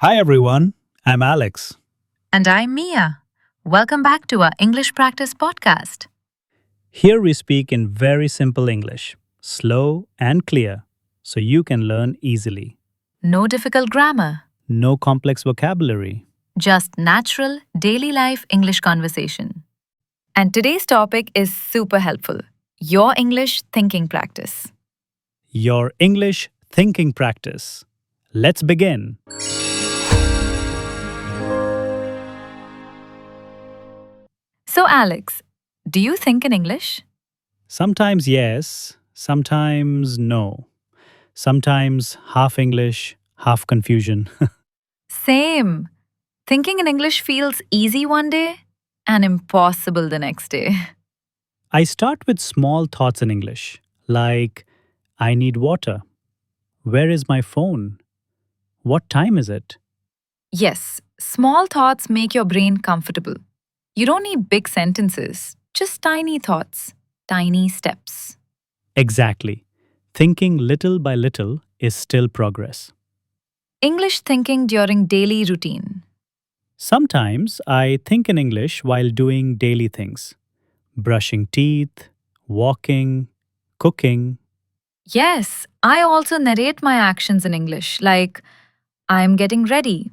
Hi everyone, I'm Alex. And I'm Mia. Welcome back to our English Practice Podcast. Here we speak in very simple English, slow and clear, so you can learn easily. No difficult grammar, No complex vocabulary. just natural, daily life English conversation. And today's topic is super helpful your English thinking practice. Your English thinking practice. Let's begin. So, Alex, do you think in English? Sometimes yes, sometimes no. Sometimes half English, half confusion. Same. Thinking in English feels easy one day and impossible the next day. I start with small thoughts in English, like I need water. Where is my phone? What time is it? Yes, small thoughts make your brain comfortable. You don't need big sentences, just tiny thoughts, tiny steps. Exactly. Thinking little by little is still progress. English thinking during daily routine. Sometimes I think in English while doing daily things brushing teeth, walking, cooking. Yes, I also narrate my actions in English, like I'm getting ready,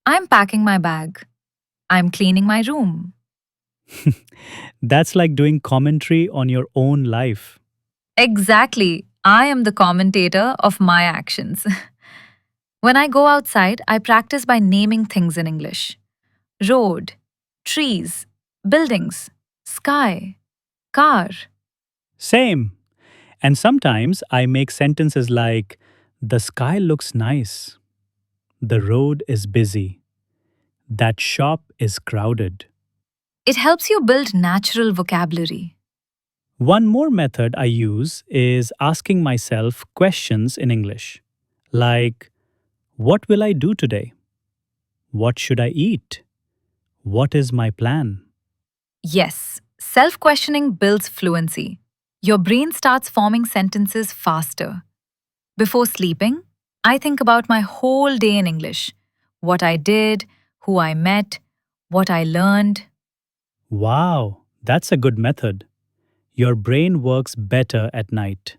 I'm packing my bag, I'm cleaning my room. That's like doing commentary on your own life. Exactly, I am the commentator of my actions. When I go outside, I practice by naming things in English road, trees, buildings, sky, car. Same. And sometimes I make sentences like the sky looks nice, the road is busy, that shop is crowded. It helps you build natural vocabulary. One more method I use is asking myself questions in English, like, what will I do today? What should I eat? What is my plan? Yes, self questioning builds fluency. Your brain starts forming sentences faster. Before sleeping, I think about my whole day in English what I did, who I met, what I learned. Wow, that's a good method. Your brain works better at night.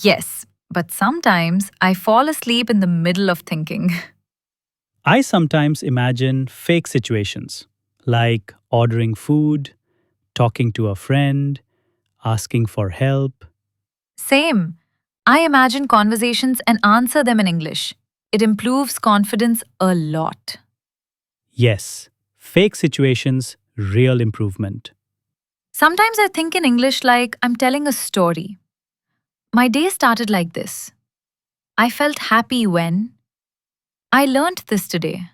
Yes, but sometimes I fall asleep in the middle of thinking. I sometimes imagine fake situations, like ordering food, talking to a friend, asking for help. Same. I imagine conversations and answer them in English. It improves confidence a lot. Yes, fake situations, real improvement. Sometimes I think in English like I'm telling a story. My day started like this. I felt happy when I learned this today.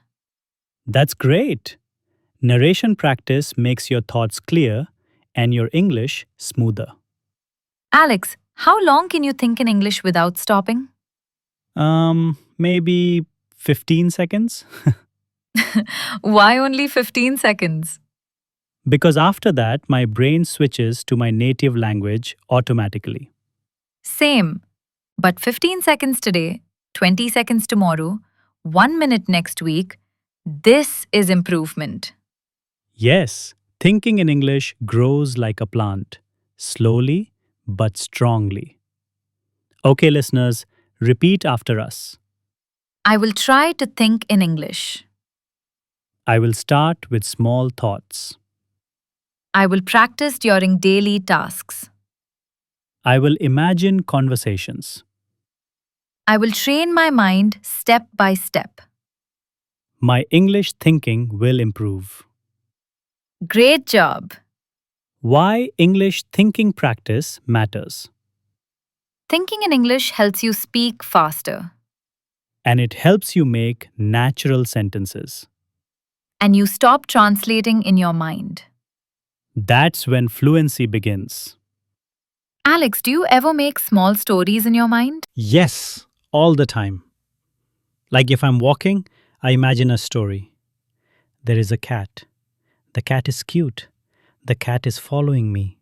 That's great. Narration practice makes your thoughts clear and your English smoother. Alex, how long can you think in English without stopping? Maybe 15 seconds? Why only 15 seconds? Because after that, my brain switches to my native language automatically. Same, but 15 seconds today, 20 seconds tomorrow, 1 minute next week. This is improvement. Yes, thinking in English grows like a plant, slowly but strongly. Okay, listeners, repeat after us. I will try to think in English. I will start with small thoughts. I will practice during daily tasks. I will imagine conversations. I will train my mind step by step. My English thinking will improve. Great job! Why English thinking practice matters. Thinking in English helps you speak faster. And it helps you make natural sentences. And you stop translating in your mind. That's when fluency begins. Alex, do you ever make small stories in your mind? Yes, all the time. Like if I'm walking, I imagine a story. There is a cat. The cat is cute. The cat is following me.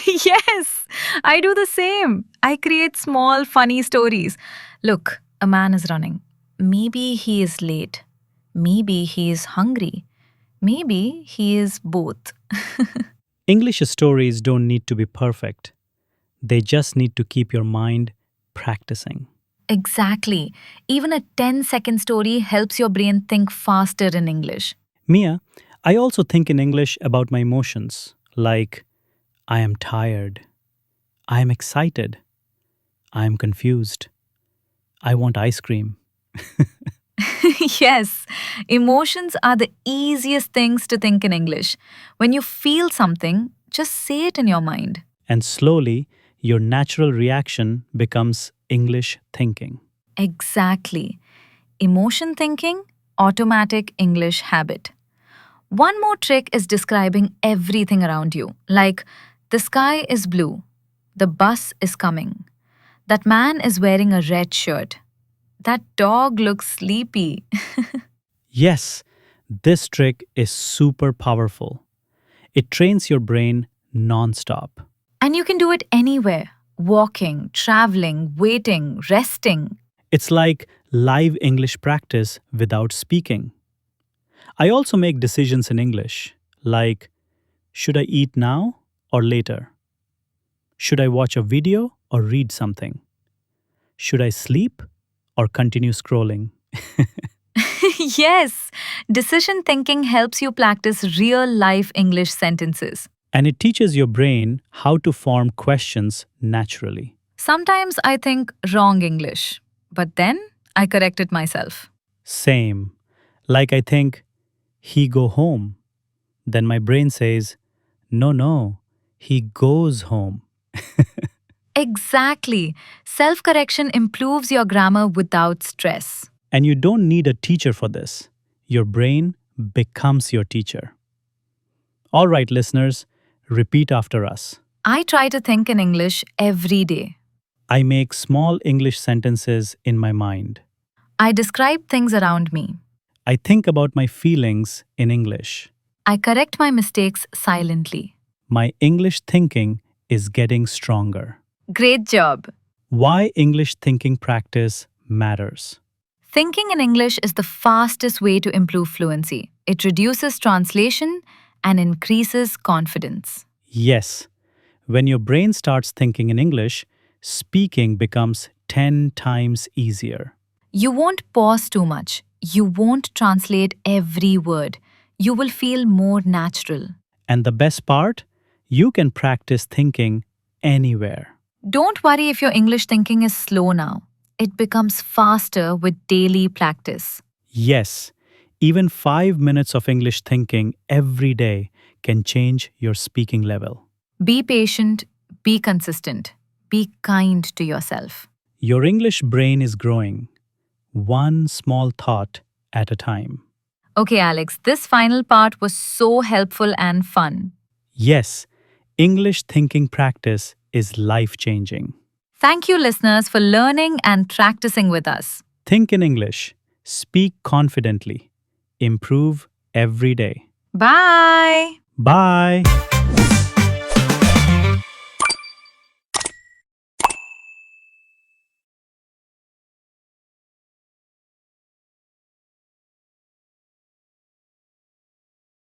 Yes, I do the same. I create small, funny stories. Look, a man is running. maybe he is late. Maybe he is hungry. Maybe he is both. English stories don't need to be perfect, they just need to keep your mind practicing. Exactly. Even a 10-second story helps your brain think faster in English. Mia, I also think in English about my emotions, like I am tired, I am excited, I am confused, I want ice cream. Yes, emotions are the easiest things to think in English. When you feel something, just say it in your mind. And slowly, your natural reaction becomes English thinking. Exactly. Emotion thinking, automatic English habit. One more trick is describing everything around you, like the sky is blue, the bus is coming, that man is wearing a red shirt, that dog looks sleepy. Yes, this trick is super powerful. It trains your brain nonstop. And you can do it anywhere walking, traveling, waiting, resting. It's like live English practice without speaking. I also make decisions in English, like should I eat now or later? Should I watch a video or read something? Should I sleep or continue scrolling? Yes, decision thinking helps you practice real life English sentences. And it teaches your brain how to form questions naturally. Sometimes I think wrong English, but then I correct it myself. Same. Like I think, he go home. Then my brain says, no, no, he goes home. Exactly. Self correction improves your grammar without stress. And you don't need a teacher for this. Your brain becomes your teacher. All right, listeners, repeat after us. I try to think in English every day. I make small English sentences in my mind. I describe things around me. I think about my feelings in English. I correct my mistakes silently. My English thinking is getting stronger. Great job. Why English thinking practice matters. Thinking in English is the fastest way to improve fluency. It reduces translation and increases confidence. Yes, when your brain starts thinking in English, speaking becomes 10 times easier. You won't pause too much. You won't translate every word. You will feel more natural. And the best part? You can practice thinking anywhere. Don't worry if your English thinking is slow now. It becomes faster with daily practice. Yes, even 5 minutes of English thinking every day can change your speaking level. Be patient, be consistent, be kind to yourself. Your English brain is growing, one small thought at a time. Okay, Alex, this final part was so helpful and fun. Yes, English thinking practice is life changing. Thank you, listeners, for learning and practicing with us. Think in English, speak confidently, improve every day. Bye. Bye.